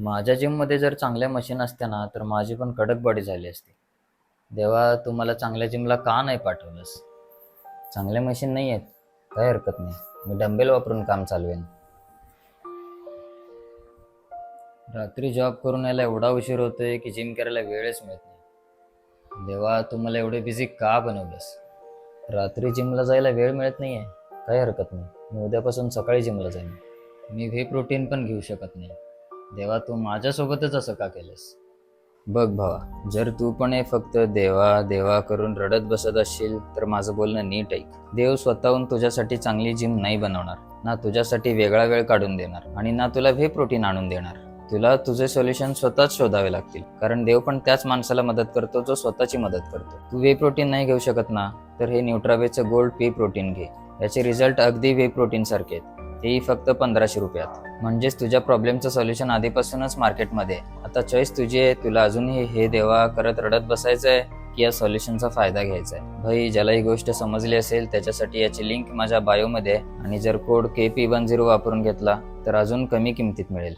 माझ्या जिममध्ये जर चांगल्या मशीन असत्या ना तर माझी पण कडक बॉडी झाली असती. देवा, तू मला चांगल्या जिमला का नाही पाठवलंस? चांगल्या मशीन नाही आहेत, काही हरकत नाही, मी डंबेल वापरून काम चालवेन. रात्री जॉब करून यायला एवढा उशीर होतोय की जिम करायला वेळच मिळत नाही. देवा, तू मला एवढे बिझी का बनवलंस? रात्री जिमला जायला वेळ मिळत नाहीये, काही हरकत नाही, मी उद्यापासून सकाळी जिमला जाईन. मी व्हे प्रोटीन पण घेऊ शकत नाही. देवा, तू माझ्यासोबतच असं का केलंस? बघ भावा, जर तू पण हे फक्त देवा देवा करून रडत बसत असशील तर माझं बोलणं नीट ऐक. देव स्वतःहून तुझ्यासाठी चांगली जिम नाही बनवणार, ना तुझ्यासाठी वेगळा वेळ काढून देणार आणि ना तुला व्हे प्रोटीन आणून देणार. तुला तुझे सोल्युशन स्वतःच शोधावे लागतील, कारण देव पण त्याच माणसाला मदत करतो जो स्वतःची मदत करतो. तू व्हे प्रोटीन नाही घेऊ शकत ना, तर हे न्यूट्रावेचं गोल्ड पी प्रोटीन घे. याचे रिझल्ट अगदी व्हे प्रोटीन सारखे आहेत, तेही फक्त 1500 रुपयात. म्हणजेच तुझ्या प्रॉब्लेमचं सोल्युशन आधीपासूनच मार्केटमध्ये आहे. आता चॉईस तुझी आहे, तुला अजूनही हे देवा करत रडत बसायचंय की या सोल्युशनचा फायदा घ्यायचा आहे. भाई, ज्याला ही गोष्ट समजली असेल त्याच्यासाठी याची लिंक माझ्या बायोमध्ये आहे, आणि जर कोड KP10 वापरून घेतला तर अजून कमी किमतीत मिळेल.